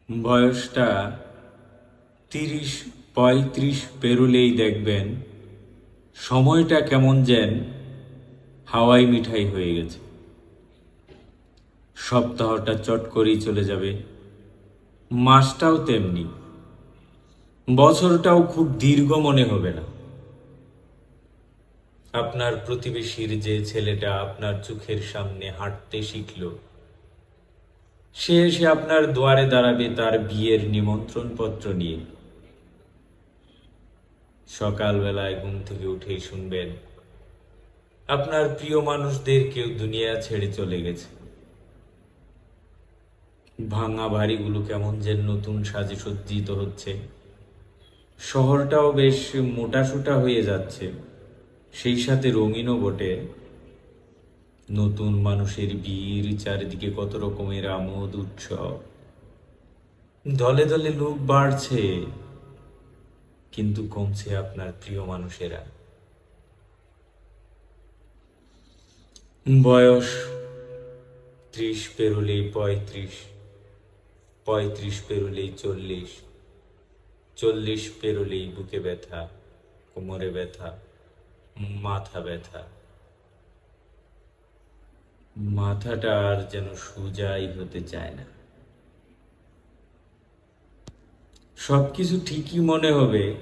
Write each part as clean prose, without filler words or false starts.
বয়সটা ৩০-৩৫ পেরোলেই দেখবেন সময়টা কেমন যেন হাওয়াই মিঠাই হয়ে গেছে। সপ্তাহটা চট করেই চলে যাবে, মাসটাও তেমনি, বছরটাও খুব দীর্ঘ মনে হবে না। আপনার প্রতিবেশীর যে ছেলেটা আপনার চোখের সামনে হাঁটতে শিখল, সে এসে আপনার দুয়ারে দাঁড়াবে তার বিয়ের নিমন্ত্রণ পত্র নিয়ে। সকালবেলায় ঘুম থেকে উঠেই শুনবেন আপনার প্রিয় মানুষদের কেউ দুনিয়া ছেড়ে চলে গেছে। ভাঙা বাড়িগুলো কেমন যেন নতুন সাজে সজ্জিত হচ্ছে, শহরটাও বেশ মোটাসোটা হয়ে যাচ্ছে, সেই সাথে রঙিনও বটে। নতুন মানুষের ভিড়, চারিদিকে কত রকমের আমোদ উৎসব, দলে দলে লোক বাড়ছে, কিন্তু কমছে আপনার প্রিয় মানুষেরা। বয়স ৩০ পেরোলেই ৩৫, ৩৫ পেরোলেই ৪০, ৪০ পেরোলেই বুকে ব্যথা, কোমরে ব্যথা, মাথা ব্যথা। মাথাটা আর যেন সোজাই হতে চায় না। সবকিছু ঠিকই মনে হবে,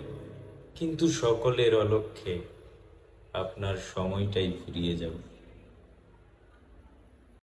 কিন্তু সকলের অলক্ষ্যে আপনার সময়টাই ফুরিয়ে যাবে।